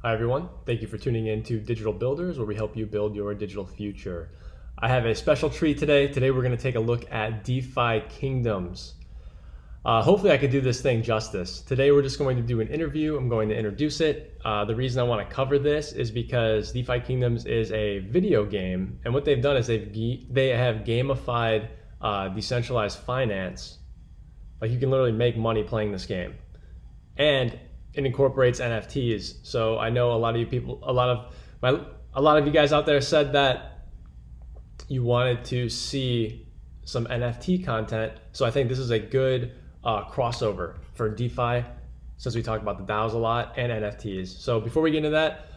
Hi everyone, thank you for tuning in to Digital Builders, where we help you build your digital future. I have a special treat today. Today we're going to take a look at DeFi Kingdoms. Hopefully I could do this thing justice. Today we're just going to do an interview. I'm going to introduce it. The reason I want to cover this is because DeFi Kingdoms is a video game, and what they've done is they have gamified decentralized finance. Like, you can literally make money playing this game. And it incorporates NFTs. So I know a lot of you people, a lot of you guys out there said that you wanted to see some NFT content. So I think this is a good crossover for DeFi, since we talked about the DAOs a lot and NFTs. So before we get into that,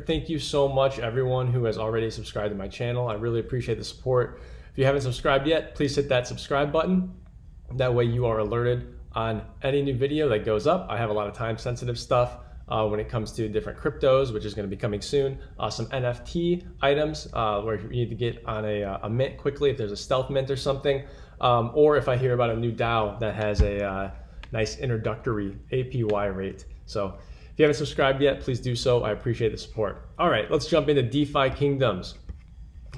thank you so much everyone who has already subscribed to my channel. I really appreciate the support. If you haven't subscribed yet, please hit that subscribe button. That way you are alerted on any new video that goes up. I have a lot of time sensitive stuff when it comes to different cryptos, which is going to be coming soon. Some NFT items where you need to get on a mint quickly if there's a stealth mint or something. Or if I hear about a new DAO that has a nice introductory APY rate. So if you haven't subscribed yet, please do so. I appreciate the support. All right, let's jump into DeFi Kingdoms.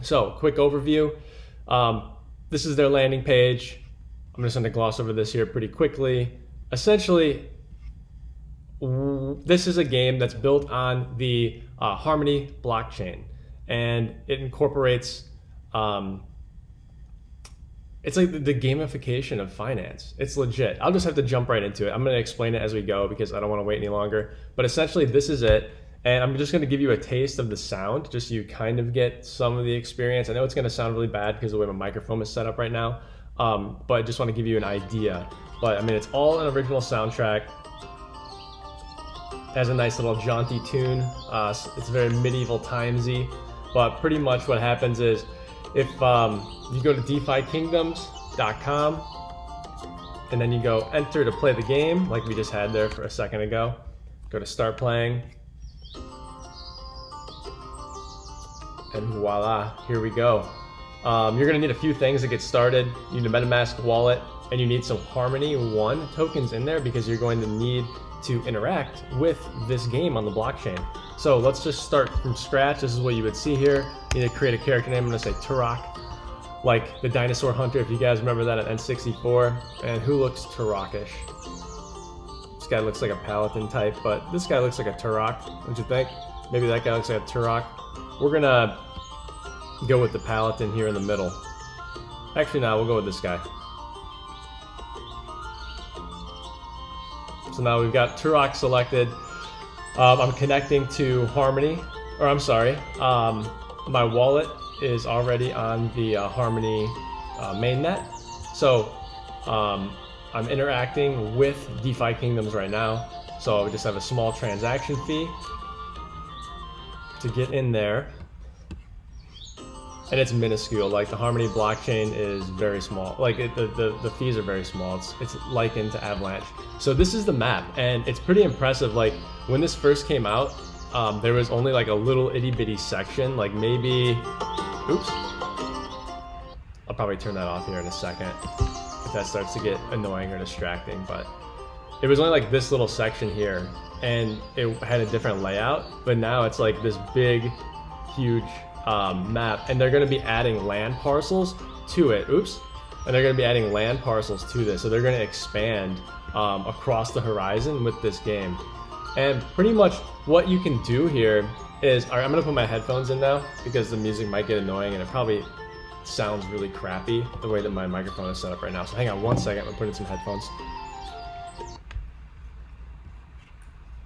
So quick overview. This is their landing page. I'm just going to gloss over this here pretty quickly. Essentially, this is a game that's built on the Harmony blockchain, and it incorporates, it's like the gamification of finance. It's legit. I'll just have to jump right into it. I'm going to explain it as we go because I don't want to wait any longer. But essentially, this is it. And I'm just going to give you a taste of the sound, just so you kind of get some of the experience. I know it's going to sound really bad because of the way my microphone is set up right now. But I just want to give you an idea. But I mean, it's all an original soundtrack. It has a nice little jaunty tune. It's very medieval timesy. But pretty much what happens is, if you go to defykingdoms.com and then you go enter to play the game, like we just had there for a second ago, go to start playing, and voila, here we go. You're going to need a few things to get started. You need a MetaMask wallet, and you need some Harmony 1 tokens in there because you're going to need to interact with this game on the blockchain. So let's just start from scratch. This is what you would see here. You need to create a character name. I'm going to say Turok, like the dinosaur hunter, if you guys remember that at N64. And who looks Turokish? This guy looks like a Paladin type, but this guy looks like a Turok, don't you think? Maybe that guy looks like a Turok. We're going to go with the Paladin here in the middle. Actually, no, we'll go with this guy. So now we've got Turok selected. I'm connecting to Harmony, or I'm sorry, my wallet is already on the Harmony mainnet. So I'm interacting with DeFi Kingdoms right now. So we just have a small transaction fee to get in there. And it's minuscule. Like, the Harmony blockchain is very small. Like, the fees are very small. It's likened to Avalanche. So this is the map, and it's pretty impressive. Like, when this first came out, there was only like a little itty bitty section, like maybe, oops. I'll probably turn that off here in a second if that starts to get annoying or distracting. But it was only like this little section here, and it had a different layout. But now it's like this big, huge map, and they're going to be adding land parcels to it. Oops. And they're going to be adding land parcels to this, so they're going to expand across the horizon with this game. And pretty much what you can do here is, all right, I'm going to put my headphones in now because the music might get annoying and it probably sounds really crappy the way that my microphone is set up right now. So hang on one second, I'm putting some headphones.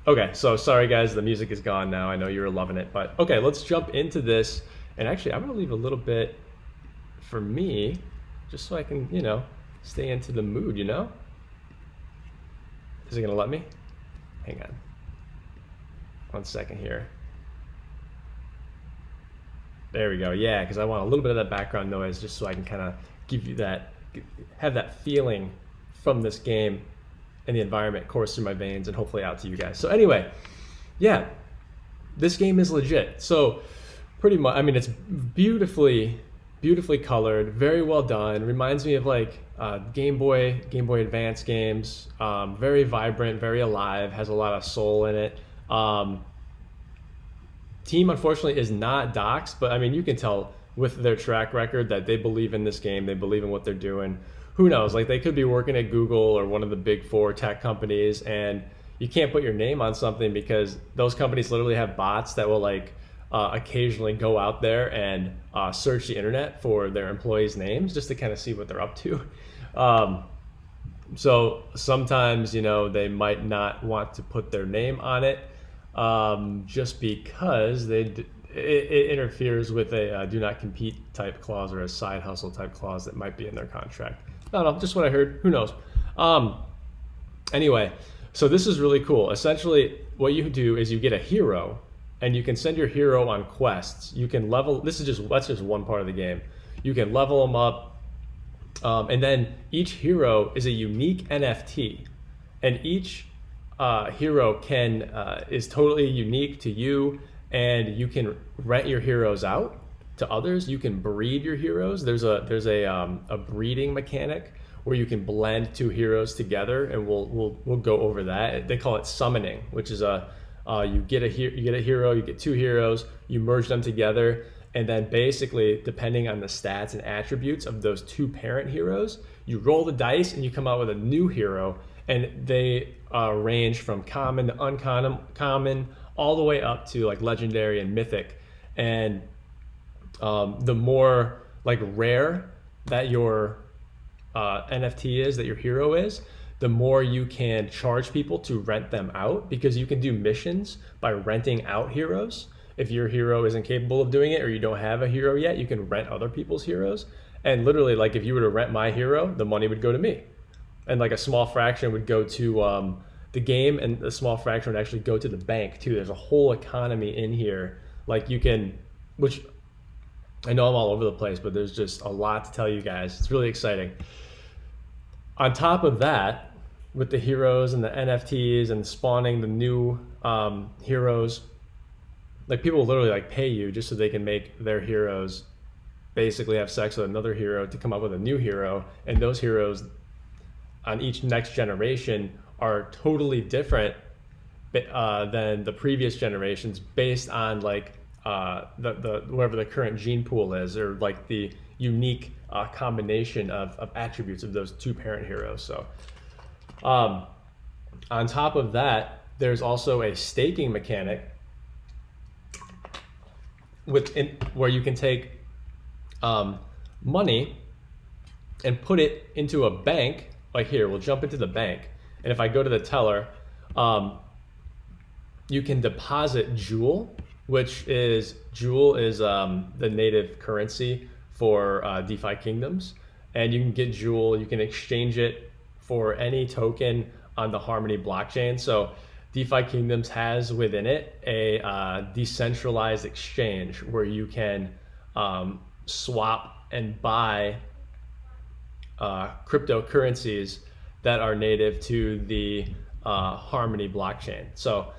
Okay, so sorry guys, the music is gone now. I know you were loving it, but okay, let's jump into this. And actually, I'm gonna leave a little bit for me, just so I can, you know, stay into the mood, you know? Is it gonna let me? Hang on. 1 second here. There we go, yeah, because I want a little bit of that background noise just so I can kind of give you that, have that feeling from this game and the environment course through my veins and hopefully out to you guys. So anyway, yeah, this game is legit. So pretty much, I mean, it's beautifully colored, very well done. Reminds me of like Game Boy Advance games. Very vibrant, very alive, has a lot of soul in it. team, unfortunately, is not doxxed, but I mean, you can tell with their track record that they believe in this game. They believe in what they're doing. Who knows? Like, they could be working at Google or one of the big four tech companies, and you can't put your name on something because those companies literally have bots that will like occasionally go out there and search the internet for their employees' names just to kind of see what they're up to. So sometimes, they might not want to put their name on it just because it interferes with a do not compete type clause or a side hustle type clause that might be in their contract. I don't know, just what I heard. Who knows? Anyway, so this is really cool. Essentially, what you do is you get a hero, and you can send your hero on quests. You can level. That's just one part of the game. You can level them up, and then each hero is a unique NFT, and each hero is totally unique to you, and you can rent your heroes out to others. You can breed your heroes. There's a breeding mechanic where you can blend two heroes together, and we'll go over that. They call it summoning, which is you get a hero, you get two heroes, you merge them together, and then basically, depending on the stats and attributes of those two parent heroes, you roll the dice and you come out with a new hero, and they range from common to uncommon, all the way up to like legendary and mythic. And the more like rare that your NFT is, that your hero is, the more you can charge people to rent them out, because you can do missions by renting out heroes. If your hero isn't capable of doing it, or you don't have a hero yet, you can rent other people's heroes. And literally, like, if you were to rent my hero, the money would go to me, and like a small fraction would go to the game, and a small fraction would actually go to the bank too. There's a whole economy in here. Like, you can, which I know I'm all over the place, but there's just a lot to tell you guys. It's really exciting. On top of that, with the heroes and the NFTs and spawning the new heroes, like, people literally like pay you just so they can make their heroes basically have sex with another hero to come up with a new hero. And those heroes on each next generation are totally different than the previous generations, based on like the whatever the current gene pool is, or like the unique combination of attributes of those two parent heroes. So on top of that, there's also a staking mechanic where you can take money and put it into a bank. Like, here, we'll jump into the bank, and if I go to the teller, you can deposit Jewel, which is the native currency for DeFi Kingdoms. And you can get Jewel, you can exchange it for any token on the Harmony blockchain. So DeFi Kingdoms has within it a decentralized exchange where you can swap and buy cryptocurrencies that are native to the Harmony blockchain. So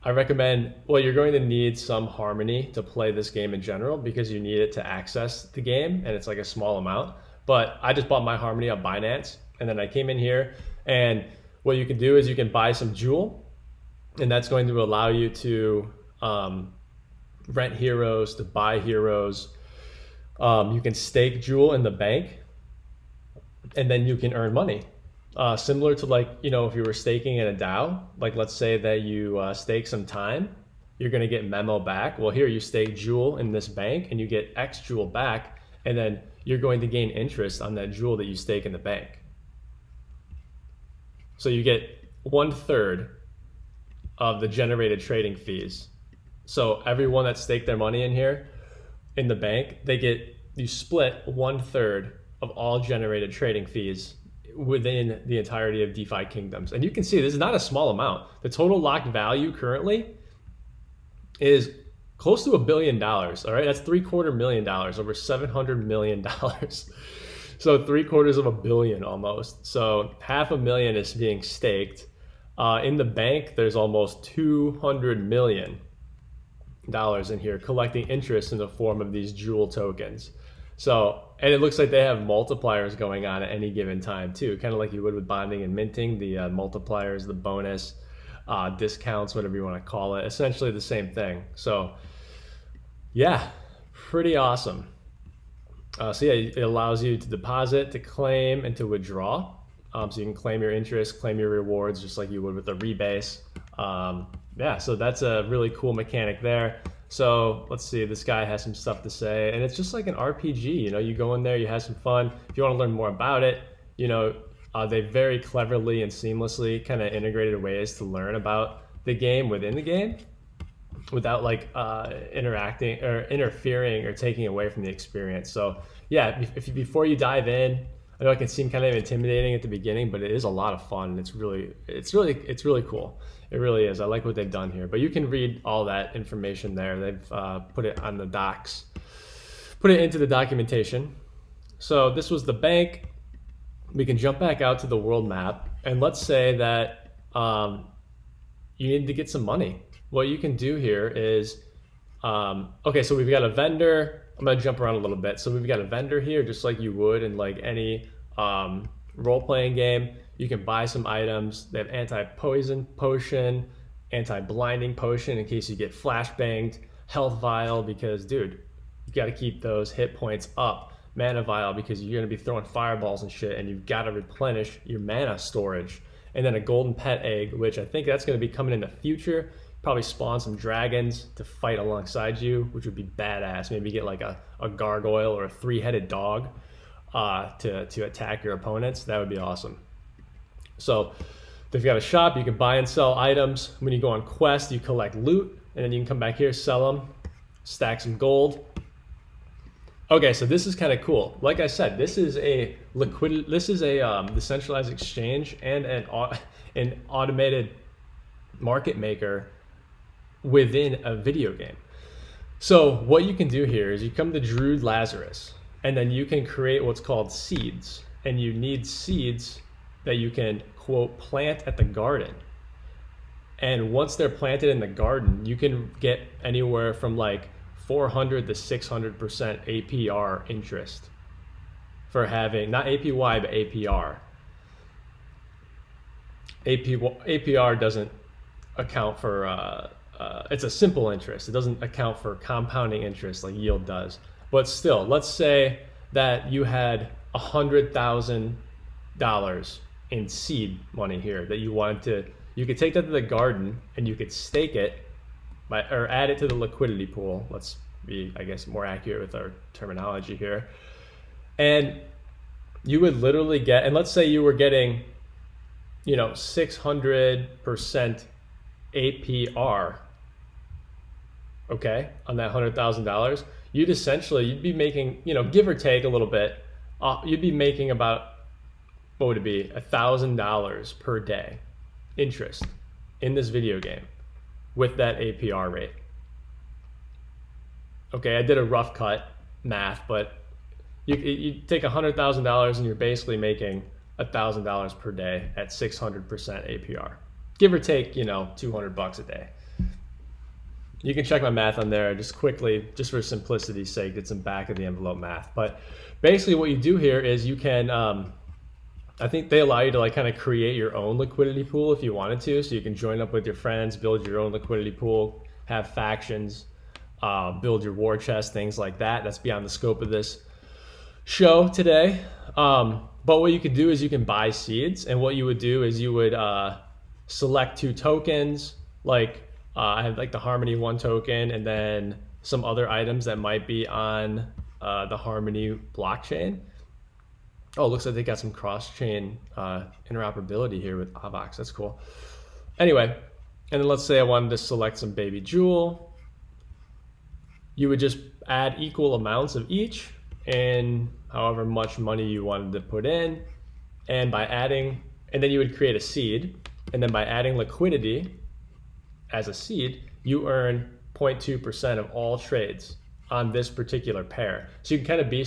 I recommend, well, you're going to need some Harmony to play this game in general, because you need it to access the game, and it's like a small amount. But I just bought my Harmony on Binance, and then I came in here, and what you can do is you can buy some Jewel, and that's going to allow you to rent heroes, to buy heroes. You can stake Jewel in the bank, and then you can earn money. Similar to, like, if you were staking in a DAO, like, let's say that you stake some time, you're going to get memo back. Well, here you stake Jewel in this bank, and you get X Jewel back, and then you're going to gain interest on that Jewel that you stake in the bank. So you get 1/3 of the generated trading fees. So everyone that staked their money in here in the bank, you split 1/3 of all generated trading fees within the entirety of DeFi Kingdoms. And you can see this is not a small amount. The total locked value currently is close to $1 billion. All right, that's $750 million, over $700 million. So $750 million almost. So $500,000 is being staked. In the bank, there's almost $200 million in here collecting interest in the form of these Jewel tokens. So, and it looks like they have multipliers going on at any given time too, kind of like you would with bonding and minting, the multipliers, the bonus, discounts, whatever you want to call it, essentially the same thing. So Yeah, pretty awesome. So yeah, it allows you to deposit, to claim, and to withdraw. So you can claim your interest, claim your rewards, just like you would with a rebase. Yeah, so that's a really cool mechanic there. So let's see, this guy has some stuff to say, and it's just like an RPG. You know, you go in there, you have some fun. If you want to learn more about it, you know, they very cleverly and seamlessly kind of integrated ways to learn about the game within the game without like interacting or interfering or taking away from the experience. So yeah, if before you dive in, I know it can seem kind of intimidating at the beginning, but it is a lot of fun. It's really cool. It really is. I like what they've done here. But you can read all that information there. They've put it on the docs, put it into the documentation. So this was the bank. We can jump back out to the world map, and let's say that you need to get some money. What you can do here is, okay, so we've got a vendor. I'm gonna jump around a little bit. So we've got a vendor here, just like you would in like any role-playing game. You can buy some items. They have anti-poison potion, anti-blinding potion in case you get flashbanged, health vial because, dude, you got to keep those hit points up. Mana vial because you're going to be throwing fireballs and shit, and you've got to replenish your mana storage. And then a golden pet egg, which I think that's going to be coming in the future. Probably spawn some dragons to fight alongside you, which would be badass. Maybe get like a gargoyle or a three-headed dog to attack your opponents. That would be awesome. So they've got a shop. You can buy and sell items. When you go on quest, you collect loot, and then you can come back here, sell them, stack some gold. Okay, so this is kind of cool. Like I said, this is a decentralized exchange and an automated market maker within a video game. So what you can do here is you come to Druid Lazarus, and then you can create what's called seeds, and you need seeds that you can, quote, plant at the garden. And once they're planted in the garden, you can get anywhere from like 400 to 600% APR interest for having, not APY, but APR. APR doesn't account for, it's a simple interest. It doesn't account for compounding interest like yield does. But still, let's say that you had $100,000 in seed money here that you wanted to, you could take that to the garden and you could stake it or add it to the liquidity pool. Let's be, I guess, more accurate with our terminology here. And you would literally get, and let's say you were getting, 600% APR, okay, on that $100,000, you'd be making, give or take a little bit, you'd be making about, what would it be, $1,000 per day interest in this video game with that APR rate. Okay, I did a rough cut math, but you take $100,000 and you're basically making $1,000 per day at 600% APR, give or take, $200 a day. You can check my math on there just quickly, just for simplicity's sake, did some back of the envelope math. But basically what you do here is you can, I think they allow you to like kind of create your own liquidity pool if you wanted to. So you can join up with your friends, build your own liquidity pool, have factions, build your war chest, things like that. That's beyond the scope of this show today. But what you could do is you can buy seeds, and what you would do is you would select 2 tokens, like I have like the Harmony 1 token, and then some other items that might be on the Harmony blockchain. Oh, it looks like they got some cross-chain interoperability here with Avox. That's cool. Anyway, and then let's say I wanted to select some Baby Jewel. You would just add equal amounts of each and however much money you wanted to put in. And by adding, and then you would create a seed. And then by adding liquidity as a seed, you earn 0.2% of all trades on this particular pair. So you can kind of be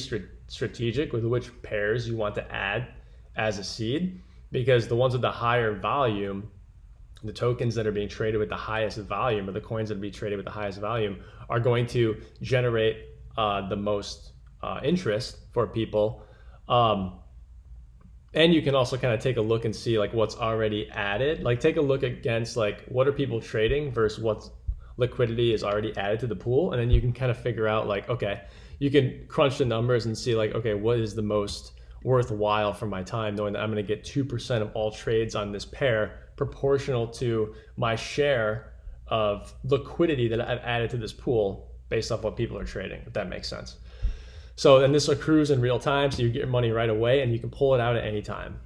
strategic with which pairs you want to add as a seed, because the ones with the higher volume, the tokens that are being traded with the highest volume, or the coins that are being traded with the highest volume, are going to generate the most interest for people. And you can also kind of take a look and see like what's already added. Like take a look against like what are people trading versus liquidity is already added to the pool, and then you can kind of figure out like, okay, you can crunch the numbers and see like, okay, what is the most worthwhile for my time, knowing that I'm going to get 2% of all trades on this pair proportional to my share of liquidity that I've added to this pool based off what people are trading, if that makes sense. So then this accrues in real time, so you get your money right away and you can pull it out at any time.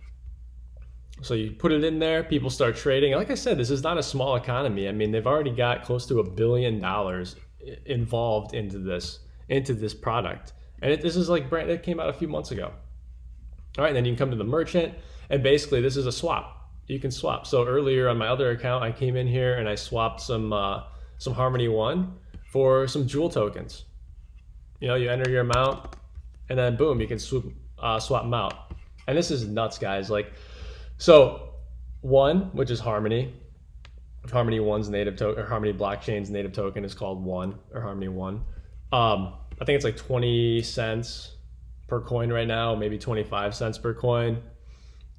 So you put it in there, people start trading. Like I said, this is not a small economy. I mean, they've already got close to $1 billion involved into this product. And this is like brand that came out a few months ago. All right, and then you can come to the merchant, and basically this is a swap. You can swap. So earlier on my other account, I came in here and I swapped some Harmony One for some Jewel tokens. You know, you enter your amount, and then boom, you can swap them out. And this is nuts, guys. Like, so One, which is Harmony One's native token, or Harmony Blockchain's native token is called One, or Harmony One. I think it's like 20 cents per coin right now, maybe 25 cents per coin.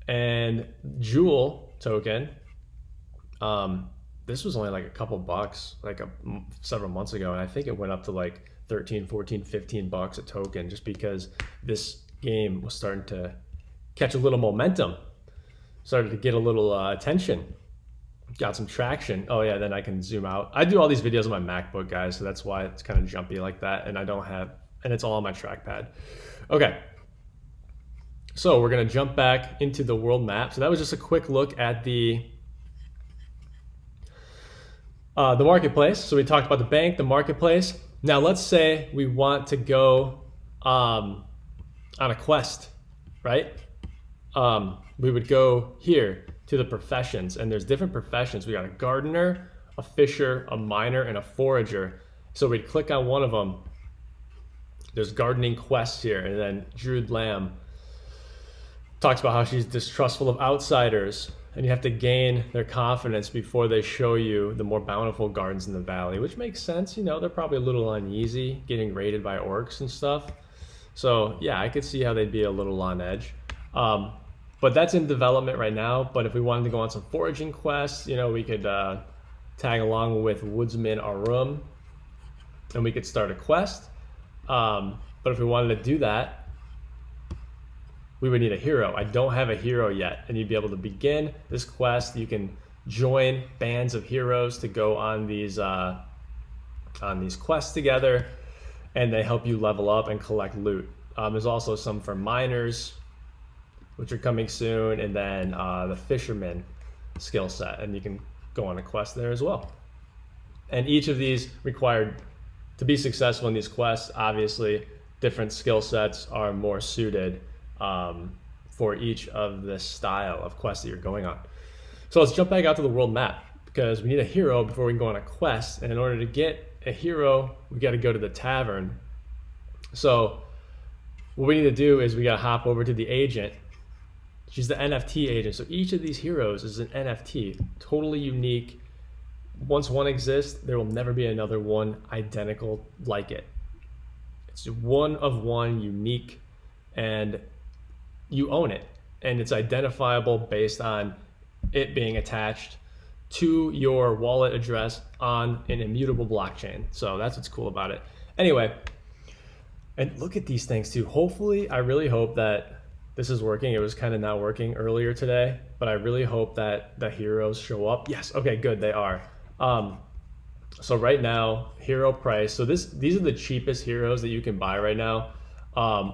And Jewel token, this was only like a couple bucks, like several months ago, and I think it went up to like 13, 14, 15 bucks a token, just because this game was starting to catch a little momentum, started to get a little attention, got some traction. Oh yeah, then I can zoom out. I do all these videos on my MacBook, guys, so that's why it's kind of jumpy like that, and it's all on my trackpad. Okay, so we're gonna jump back into the world map. So that was just a quick look at the marketplace. So we talked about the bank, the marketplace. Now let's say we want to go on a quest, right? We would go here to the professions, and there's different professions. We got a gardener, a fisher, a miner, and a forager. So we'd click on one of them. There's gardening quests here, and then Druid Lamb talks about how she's distrustful of outsiders, and you have to gain their confidence before they show you the more bountiful gardens in the valley, which makes sense. You know, they're probably a little uneasy getting raided by orcs and stuff. So yeah, I could see how they'd be a little on edge. But that's in development right now. But if we wanted to go on some foraging quests, you know, we could tag along with Woodsman Arum, and we could start a quest. But if we wanted to do that, we would need a hero. I don't have a hero yet, and you'd be able to begin this quest. You can join bands of heroes to go on these quests together, and they help you level up and collect loot. There's also some for miners, which are coming soon, and then the fisherman skill set, and you can go on a quest there as well. And each of these required to be successful in these quests, obviously, different skill sets are more suited for each of the style of quest that you're going on. So let's jump back out to the world map, because we need a hero before we can go on a quest. And in order to get a hero, we got to go to the tavern. So what we need to do is we got to hop over to the agent. She's the NFT agent. So each of these heroes is an NFT, totally unique. Once one exists, there will never be another one identical like it. It's one of one, unique, and you own it, and it's identifiable based on it being attached to your wallet address on an immutable blockchain. So that's what's cool about it. Anyway, and look at these things too. Hopefully, I really hope that this is working. It was kind of not working earlier today, but I really hope that the heroes show up. Yes, okay, good, they are. So right now, hero price. So these are the cheapest heroes that you can buy right now.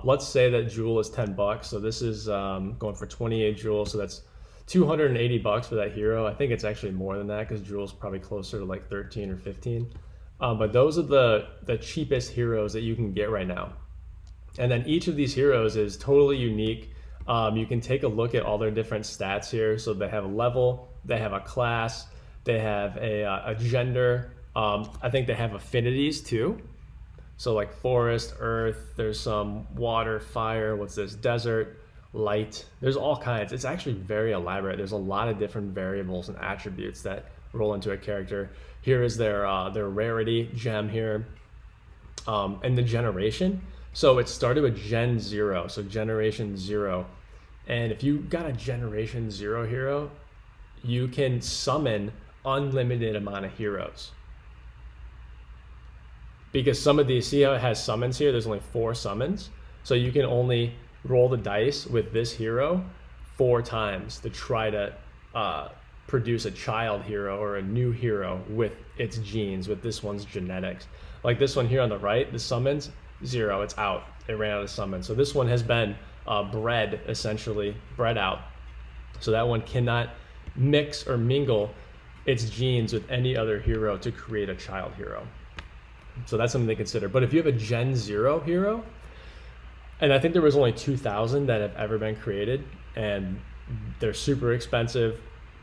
Let's say that Jewel is 10 bucks. So this is going for 28 Jewel. So that's 280 bucks for that hero. I think it's actually more than that, because Jewel's probably closer to like 13 or 15. But those are the cheapest heroes that you can get right now. And then each of these heroes is totally unique. You can take a look at all their different stats here. So they have a level, they have a class, they have a gender. I think they have affinities too. So like forest, earth, there's some water, fire, what's this, desert, light. There's all kinds. It's actually very elaborate. There's a lot of different variables and attributes that roll into a character. Here is their rarity gem here, and the generation. So it started with Gen 0, so Generation 0. And if you got a Generation 0 hero, you can summon unlimited amount of heroes. because some of these, see how it has summons here? There's only 4 summons. So you can only roll the dice with this hero 4 times to try to produce a child hero or a new hero with its genes, with this one's genetics. Like this one here on the right, the summons, 0, it's out. It ran out of summons. So this one has been bred, essentially, bred out. So that one cannot mix or mingle its genes with any other hero to create a child hero. So that's something to consider. But if you have a Gen 0 hero, and I think there was only 2,000 that have ever been created, and they're super expensive,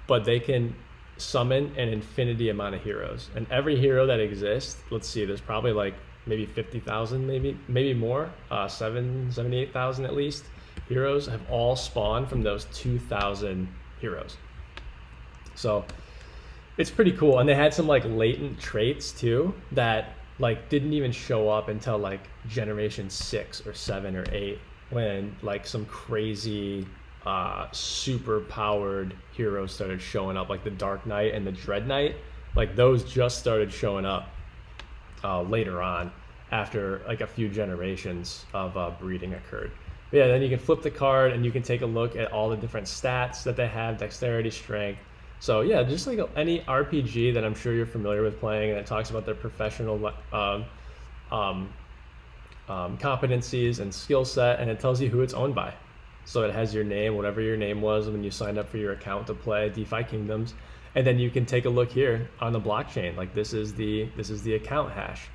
but they can summon an infinity amount of heroes. And every hero that exists, let's see, there's probably like maybe 50,000, maybe more, 78,000 at least heroes have all spawned from those 2,000 heroes. So it's pretty cool. And they had some like latent traits too that like didn't even show up until like generation 6 or 7 or 8, when like some crazy super powered heroes started showing up, like the Dark Knight and the Dread Knight. Like those just started showing up later on, after like a few generations of breeding occurred. But yeah, then you can flip the card and you can take a look at all the different stats that they have: dexterity, strength. So yeah, just like any RPG that I'm sure you're familiar with playing, and it talks about their professional competencies and skill set, and it tells you who it's owned by. So it has your name, whatever your name was when you signed up for your account to play DeFi Kingdoms, and then you can take a look here on the blockchain. Like this is the account hash.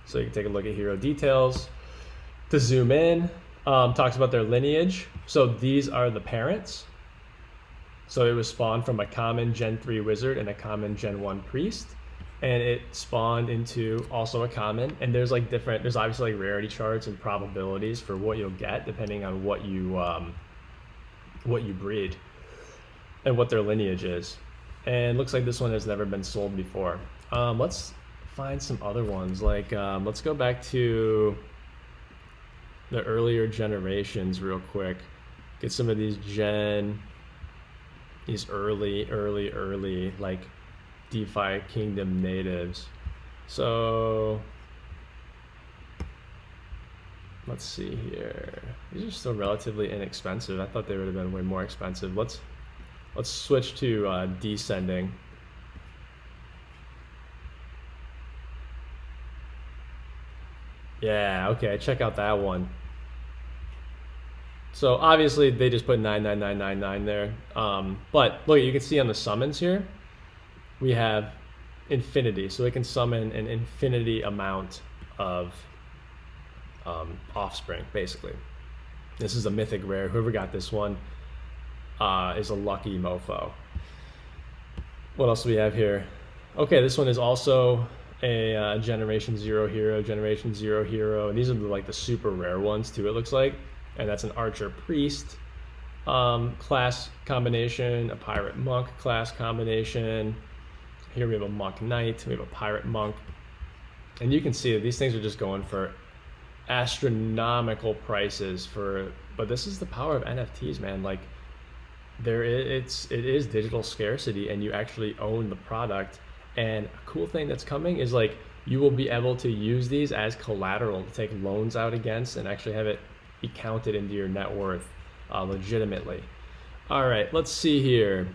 So you can take a look at hero details. To zoom in, talks about their lineage. So these are the parents. So it was spawned from a common Gen 3 wizard and a common Gen 1 priest, and it spawned into also a common. And there's like there's obviously like rarity charts and probabilities for what you'll get depending on what you breed and what their lineage is. And looks like this one has never been sold before. Let's find some other ones. Like let's go back to the earlier generations real quick. Get some of these early like DeFi Kingdom natives. So let's see here. These are still relatively inexpensive. I thought they would have been way more expensive. Let's switch to descending. Yeah, okay, check out that one. So obviously they just put 99999 there. But look, you can see on the summons here, we have infinity. So it can summon an infinity amount of offspring, basically. This is a mythic rare. Whoever got this one is a lucky mofo. What else do we have here? Okay, this one is also a generation 0 hero, generation 0 hero. And these are like the super rare ones too, it looks like. And that's an archer priest class combination, a pirate monk class combination. Here we have a monk knight, we have a pirate monk. And you can see that these things are just going for astronomical prices but this is the power of NFTs, man. Like it is digital scarcity, and you actually own the product. And a cool thing that's coming is like you will be able to use these as collateral to take loans out against and actually have it be counted into your net worth legitimately. All right, let's see here.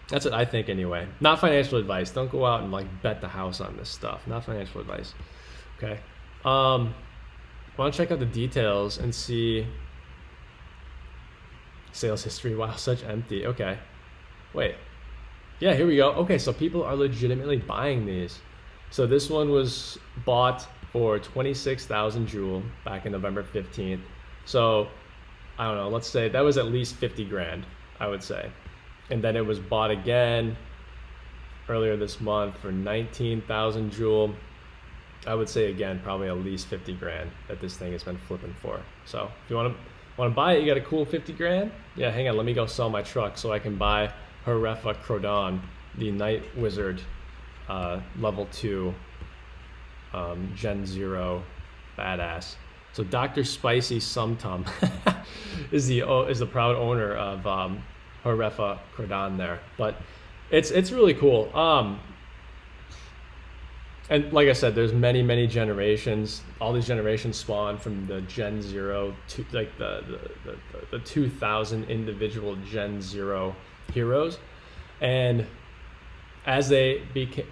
That's what I think anyway. Not financial advice. Don't go out and like bet the house on this stuff. Not financial advice. Okay. Want to check out the details and see sales history. Wow, such empty. Okay. Wait. Yeah, here we go. Okay, so people are legitimately buying these. So this one was bought for 26,000 Joule back in November 15th. So I don't know, let's say that was at least 50 grand, I would say. And then it was bought again earlier this month for 19,000 Joule. I would say again, probably at least 50 grand that this thing has been flipping for. So if you want to buy it, you got a cool 50 grand. Yeah, hang on, let me go sell my truck so I can buy Harefa Crodon, the Night Wizard, level 2, Gen 0 badass. So Dr. Spicy Sumtum is the proud owner of Harefa Crodon there. But it's really cool. And like I said, there's many generations. All these generations spawn from the Gen 0 to like the 2000 individual Gen 0 heroes. And as they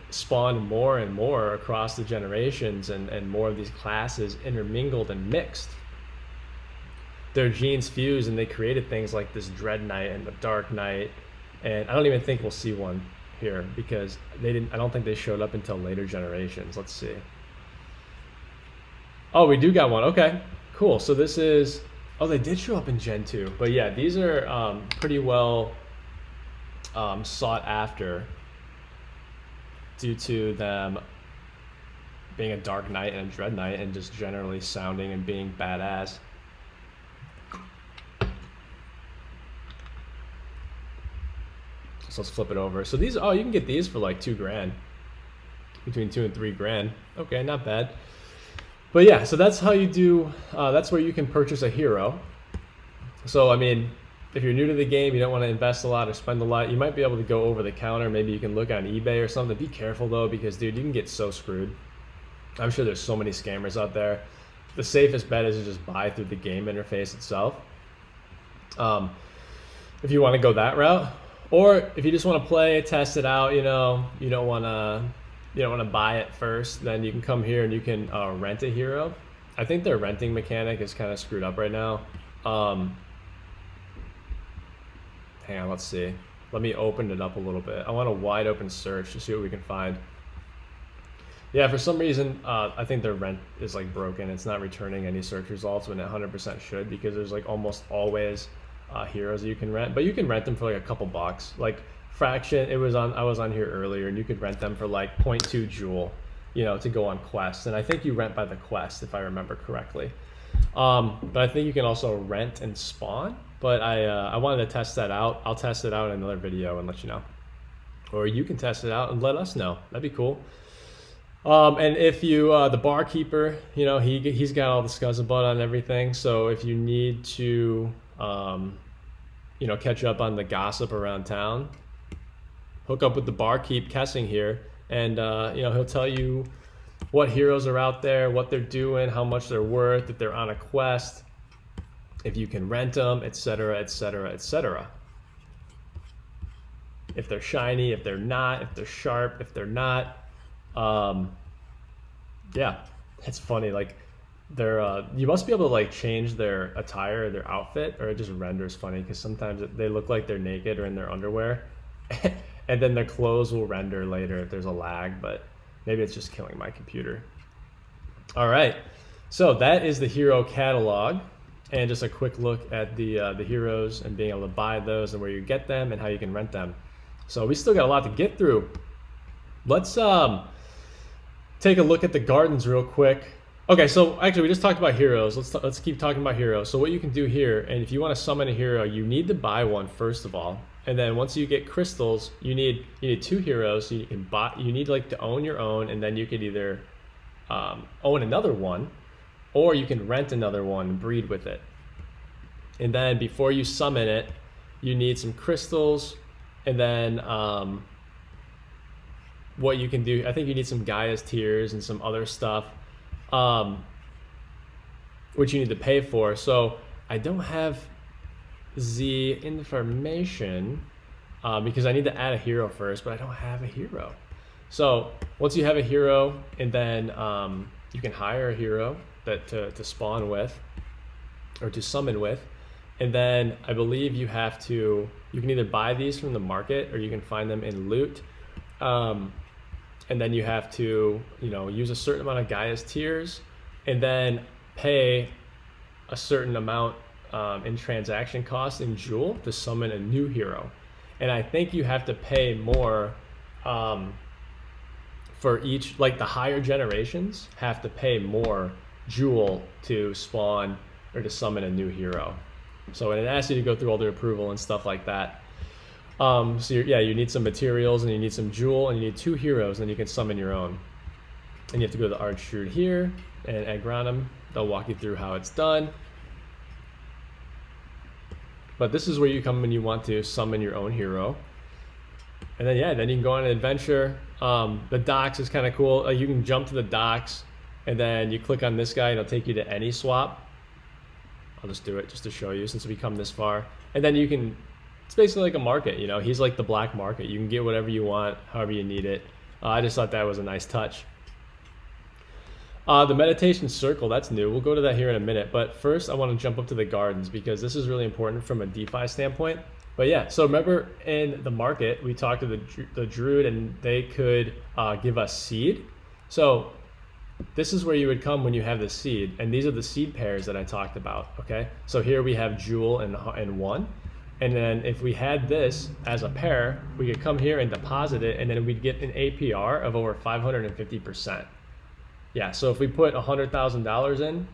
spawned more and more across the generations, and more of these classes intermingled and mixed, their genes fused and they created things like this Dread Knight and the Dark Knight. And I don't even think we'll see one here because I don't think they showed up until later generations. Let's see. Oh, we do got one. Okay, cool. So this is, oh, they did show up in Gen 2. But yeah, these are pretty well sought after due to them being a Dark Knight and a Dread Knight and just generally sounding and being badass. So let's flip it over. So these, oh, you can get these for like $2,000, between $2,000 and $3,000. Okay, not bad. But yeah, so that's how you do, that's where you can purchase a hero. So, I mean, if you're new to the game, you don't want to invest a lot or spend a lot, you might be able to go over the counter. Maybe you can look on eBay or something. Be careful though, because dude, you can get so screwed. I'm sure there's so many scammers out there. The safest bet is to just buy through the game interface itself. If you want to go that route, or if you just want to play, test it out, you know, you don't want to buy it first, then you can come here and you can rent a hero. I think their renting mechanic is kind of screwed up right now. Hang on, let's see. Let me open it up a little bit. I want a wide open search to see what we can find. Yeah, for some reason, I think their rent is like broken. It's not returning any search results when it 100% should, because there's like almost always heroes that you can rent, but you can rent them for like a couple bucks. Like Fraction, I was on here earlier, and you could rent them for like 0.2 Joule, you know, to go on quests. And I think you rent by the quest, if I remember correctly. But I think you can also rent and spawn. But I wanted to test that out. I'll test it out in another video and let you know, or you can test it out and let us know. That'd be cool. And if you, the barkeeper, you know, he's got all the scuzzabud on everything. So if you need to, you know, catch up on the gossip around town, hook up with the barkeep Kessing here, and you know, he'll tell you what heroes are out there, what they're doing, how much they're worth, if they're on a quest, if you can rent them, etc., etc., etc. If they're shiny, if they're not, if they're sharp, if they're not. Yeah, it's funny. Like, they're you must be able to like change their attire or their outfit, or it just renders funny because sometimes they look like they're naked or in their underwear, and then their clothes will render later if there's a lag. But maybe it's just killing my computer. All right, so that is the hero catalog, and just a quick look at the heroes and being able to buy those and where you get them and how you can rent them. So we still got a lot to get through. Let's take a look at the gardens real quick. Okay, so actually we just talked about heroes. Let's keep talking about heroes. So what you can do here, and if you want to summon a hero, you need to buy one first of all, and then once you get crystals, you need 2 heroes. So you can buy. You need like to own your own, and then you could either own another one, or you can rent another one and breed with it. And then before you summon it, you need some crystals, and then what you can do, I think you need some Gaia's Tears and some other stuff, which you need to pay for. So I don't have the information because I need to add a hero first, but I don't have a hero. So once you have a hero, and then you can hire a hero that to spawn with or to summon with. And then I believe you can either buy these from the market or you can find them in loot. And then you have to, you know, use a certain amount of Gaia's Tears, and then pay a certain amount in transaction cost in Joule to summon a new hero. And I think you have to pay more for each, like the higher generations have to pay more Joule to spawn or to summon a new hero. So it asks you to go through all the approval and stuff like that. So you need some materials, and you need some Joule, and you need 2 heroes, and you can summon your own. And you have to go to the Archdude here and Agronom. They'll walk you through how it's done. But this is where you come when you want to summon your own hero. And then yeah, then you can go on an adventure. The docks is kind of cool. You can jump to the docks, and then you click on this guy, and it'll take you to any swap. I'll just do it just to show you since we come this far. And then you can, it's basically like a market, you know, he's like the black market. You can get whatever you want, however you need it. I just thought that was a nice touch. The meditation circle, that's new. We'll go to that here in a minute. But first I want to jump up to the gardens because this is really important from a DeFi standpoint. But yeah, so remember in the market, we talked to the Druid and they could give us seed. So this is where you would come when you have the seed. And these are the seed pairs that I talked about, okay? So here we have Jewel and 1. And then if we had this as a pair, we could come here and deposit it, and then we'd get an APR of over 550%. Yeah, so if we put $100,000 in,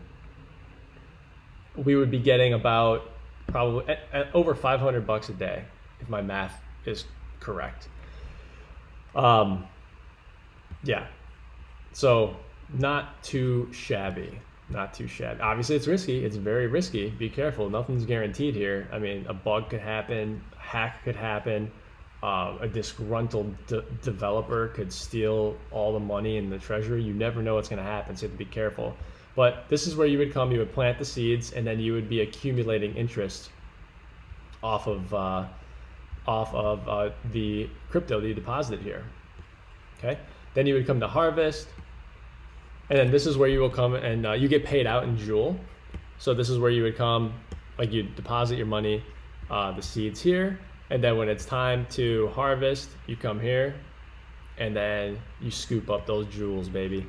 we would be getting about probably over 500 bucks a day, if my math is correct. Yeah, so not too shabby. Not too shabby. Obviously, it's risky. It's very risky. Be careful. Nothing's guaranteed here. I mean, a bug could happen, a hack could happen, a disgruntled developer could steal all the money in the treasury. You never know what's going to happen, so you have to be careful. But this is where you would come. You would plant the seeds, and then you would be accumulating interest off of the crypto that you deposited here. Okay. Then you would come to harvest. And then this is where you will come and you get paid out in Jewel. So this is where you would come, like you deposit your money, the seeds here. And then when it's time to harvest, you come here and then you scoop up those jewels, baby.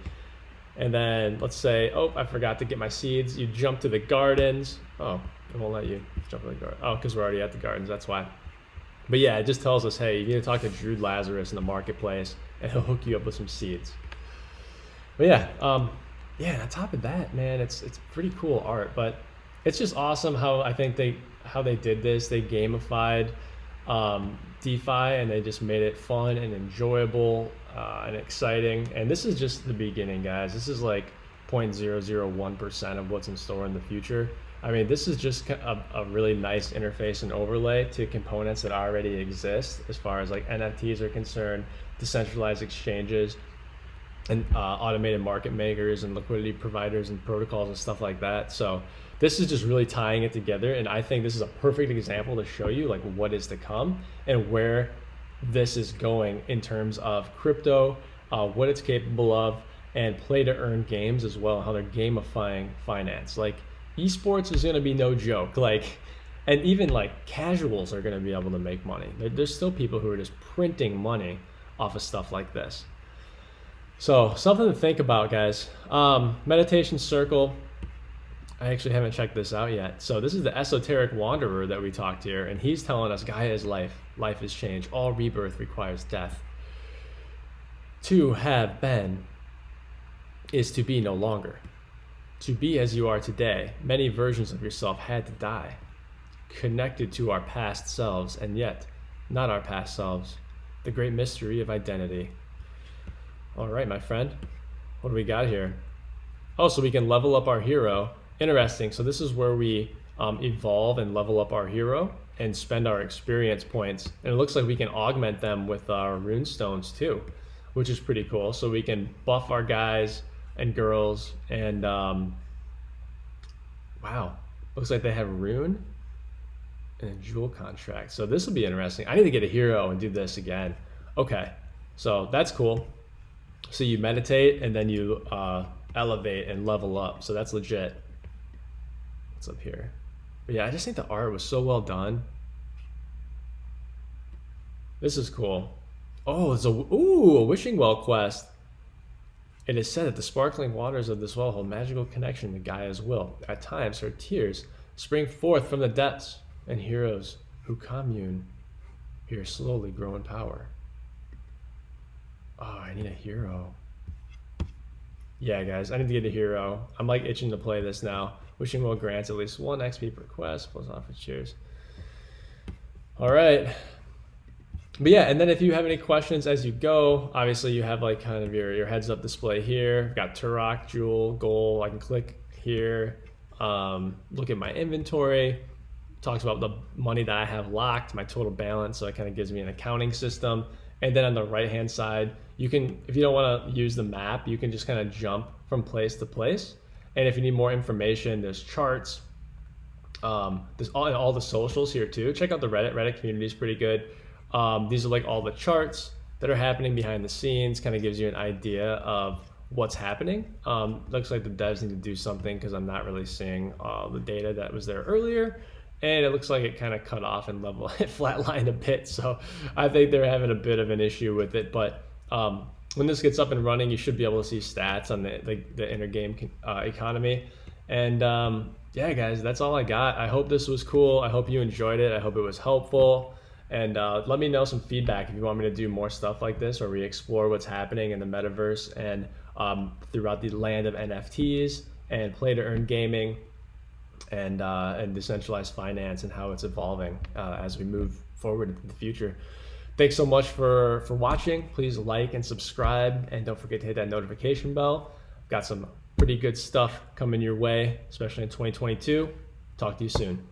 And then let's say, oh, I forgot to get my seeds. You jump to the gardens. Oh, it won't let you jump to the garden. Oh, because we're already at the gardens, that's why. But yeah, it just tells us, hey, you need to talk to Druid Lazarus in the marketplace and he'll hook you up with some seeds. But yeah, yeah. On top of that, man, it's pretty cool art. But it's just awesome how I think they did this. They gamified DeFi and they just made it fun and enjoyable and exciting. And this is just the beginning, guys. This is like 0.001% of what's in store in the future. I mean, this is just a really nice interface and overlay to components that already exist as far as like NFTs are concerned, decentralized exchanges, and automated market makers and liquidity providers and protocols and stuff like that. So this is just really tying it together. And I think this is a perfect example to show you like what is to come and where this is going in terms of crypto, what it's capable of, and play to earn games as well, how they're gamifying finance. Like esports is gonna be no joke. Like, and even like casuals are gonna be able to make money. There's still people who are just printing money off of stuff like this. So something to think about, guys. Meditation circle. I actually haven't checked this out yet. So this is the esoteric wanderer that we talked here, and he's telling us Gaia is life. Life is change. All rebirth requires death. To have been is to be no longer. To be as you are today, many versions of yourself had to die, connected to our past selves, and yet not our past selves. The great mystery of identity. All right, my friend, what do we got here? Oh, so we can level up our hero. Interesting. So this is where we evolve and level up our hero and spend our experience points. And it looks like we can augment them with our rune stones too, which is pretty cool. So we can buff our guys and girls and wow, looks like they have rune and a jewel contract. So this will be interesting. I need to get a hero and do this again. Okay, so that's cool. So you meditate and then you elevate and level up. So that's legit. What's up here? But yeah, I just think the art was so well done. This is cool. Oh, it's a wishing well quest. It is said that the sparkling waters of this well hold magical connection to Gaia's will. At times, her tears spring forth from the depths, and heroes who commune here slowly grow in power. Oh, I need a hero. Yeah, guys, I need to get a hero. I'm like itching to play this now. Wishing well grants at least 1 XP per quest, plus offer cheers. All right. But yeah, and then if you have any questions as you go, obviously you have like kind of your heads up display here. I've got Turok, Jewel, Goal. I can click here, look at my inventory. Talks about the money that I have locked, my total balance. So it kind of gives me an accounting system. And then on the right hand side, you can, if you don't want to use the map, you can just kind of jump from place to place. And if you need more information, there's charts. There's all the socials here too. Check out the Reddit community is pretty good. These are like all the charts that are happening behind the scenes, kind of gives you an idea of what's happening. Looks like the devs need to do something because I'm not really seeing the data that was there earlier. And it looks like it kind of cut off and it flatlined a bit. So I think they're having a bit of an issue with it. But when this gets up and running, you should be able to see stats on the inner game economy. And yeah, guys, that's all I got. I hope this was cool. I hope you enjoyed it. I hope it was helpful. And let me know some feedback if you want me to do more stuff like this, or we explore what's happening in the metaverse and throughout the land of NFTs and play to earn gaming and decentralized finance and how it's evolving as we move forward into the future. Thanks so much for watching. Please like and subscribe, and don't forget to hit that notification bell. Got some pretty good stuff coming your way, especially in 2022. Talk to you soon.